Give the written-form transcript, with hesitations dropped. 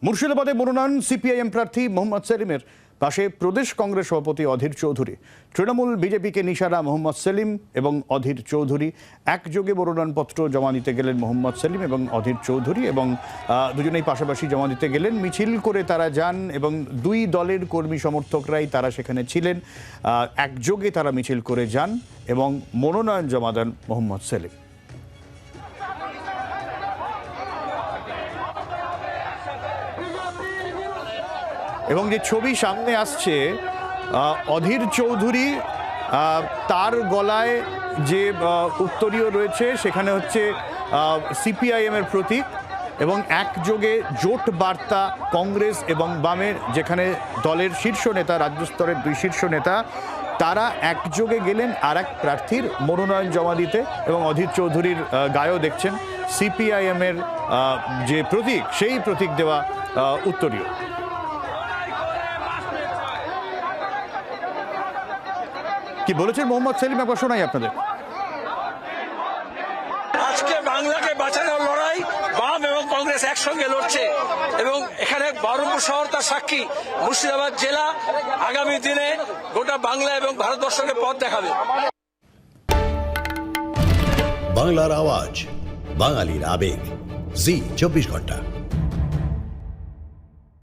মুর্শিদাবাদে মনোনয়ন সিপিআইএম প্রার্থী মোহাম্মদ সেলিমের পাশে প্রদেশ কংগ্রেস সভাপতি অধীর চৌধুরী। তৃণমূল বিজেপিকে নিশানা মোহাম্মদ সেলিম এবং অধীর চৌধুরী। একযোগে মনোনয়নপত্র জমা দিতে গেলেন মোহাম্মদ সেলিম এবং অধীর চৌধুরী, এবং দুজনেই পাশাপাশি জমা দিতে গেলেন। মিছিল করে তারা যান এবং দুই দলের কর্মী সমর্থকরাই তারা সেখানে ছিলেন। একযোগে তারা মিছিল করে যান এবং মনোনয়ন জমা দেন মোহাম্মদ সেলিম। এবং যে ছবি সামনে আসছে, অধীর চৌধুরী, তার গলায় যে উত্তরীয় রয়েছে সেখানে হচ্ছে সিপিআইএমের প্রতীক, এবং একযোগে জোট বার্তা কংগ্রেস এবং বামের, যেখানে দলের শীর্ষ নেতা, রাজ্য স্তরের দুই শীর্ষ নেতা, তারা একযোগে গেলেন আর এক প্রার্থীর মনোনয়ন জমা দিতে। এবং অধীর চৌধুরীর গায়েও দেখছেন সিপিআইএমের যে প্রতীক, সেই প্রতীক দেওয়া উত্তরীয়। কি বলেছেন মোহাম্মদ সেলিম, একবার শোনাই আপনাদের। আজকে বাংলাকে বাঁচানোর লড়াই বাম এবং কংগ্রেস একসঙ্গে লড়ছে, এবং এখানে বহরমপুর শহর তার সাক্ষী। মুর্শিদাবাদ জেলা আগামী দিনে গোটা বাংলা এবং ভারতবর্ষকে পথ দেখাবে। বাংলার আওয়াজ, বাঙালির আবেগ, জি 24 ঘন্টা।